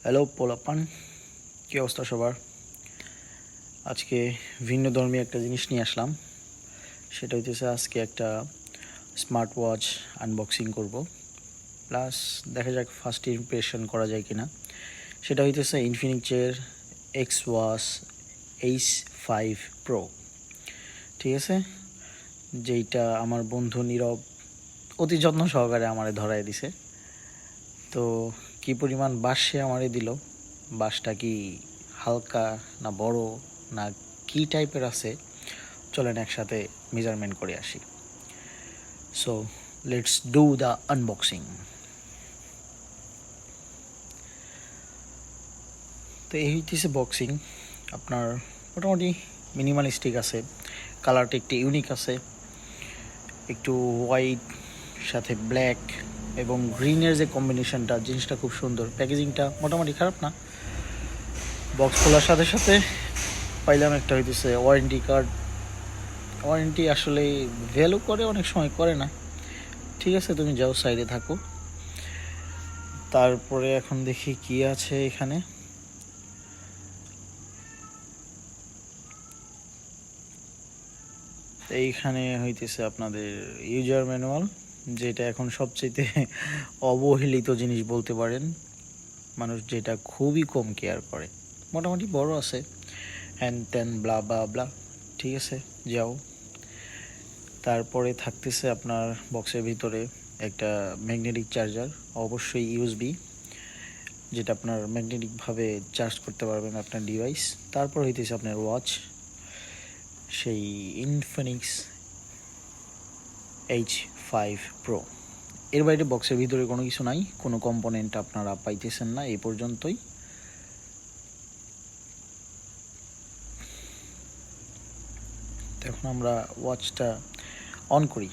Hello পোলাপান, কী অবস্থা সবার? আজকে ভিন্ন ধর্মী একটা জিনিস নিয়ে আসলাম। সেটা হইতেছে আজকে একটা স্মার্ট ওয়াচ আনবক্সিং করব, প্লাস দেখা যাক ফার্স্ট ইমপ্রেশন করা যায় কি না। সেটা হইতেছে ইনফিনিক্সের এক্স ওয়াচ H5 Pro। ঠিক আছে, যেইটা আমার বন্ধু নীরব অতি যত্ন সহকারে আমারে ধরায় দিছে। তো কি পরিমাণ বাঁশ সে আমারে দিল, বাঁশটা কি হালকা না বড় না কি টাইপের আছে, চলেন একসাথে মেজারমেন্ট করে আসি। So let's do the unboxing. তো এই হইতেছে বক্সিং। আপনার মোটামুটি মিনিমালিস্টিক আছে, কালারটা একটু ইউনিক আছে, একটু হোয়াইট সাথে ব্ল্যাক এবং গ্রিনের যে কম্বিনেশনটা, জিনিসটা খুব সুন্দর। প্যাকেজিংটা মোটামুটি খারাপ না। বক্স খোলার সাথে সাথে পাইলাম একটা হইতেছে ওয়ারেন্টি কার্ড। ওয়ারেন্টি আসলে ভ্যালু করে, অনেক সময় করে না। ঠিক আছে, তুমি যাও, সাইডে থাকো। তারপরে এখন দেখি কি আছে এখানে। এইখানে হইতেছে আপনাদের ইউজার ম্যানুয়াল, যেটা এখন সবচেয়ে অবহেলিত জিনিস বলতে পারেন। মানুষ যেটা খুবই কম কেয়ার করে। মোটামুটি বড় আছে, হ্যান ত্যান ব্লা ব্লা ব্লা। ঠিক আছে, যাও। তারপরে থাকতেছে আপনার বক্সের ভিতরে একটা ম্যাগনেটিক চার্জার, অবশ্যই ইউএসবি, যেটা আপনার ম্যাগনেটিকভাবে চার্জ করতে পারবেন আপনার ডিভাইস। তারপর হইতেছে আপনার ওয়াচ, সেই ইনফিনিক্স H5 Pro। এর বাইরে বক্সের ভিতরে কোনো কিছু নাই, কোনো কম্পোনেন্ট আপনারা পাইতেছেন না এই পর্যন্তই। এখন আমরা ওয়াচটা অন করি।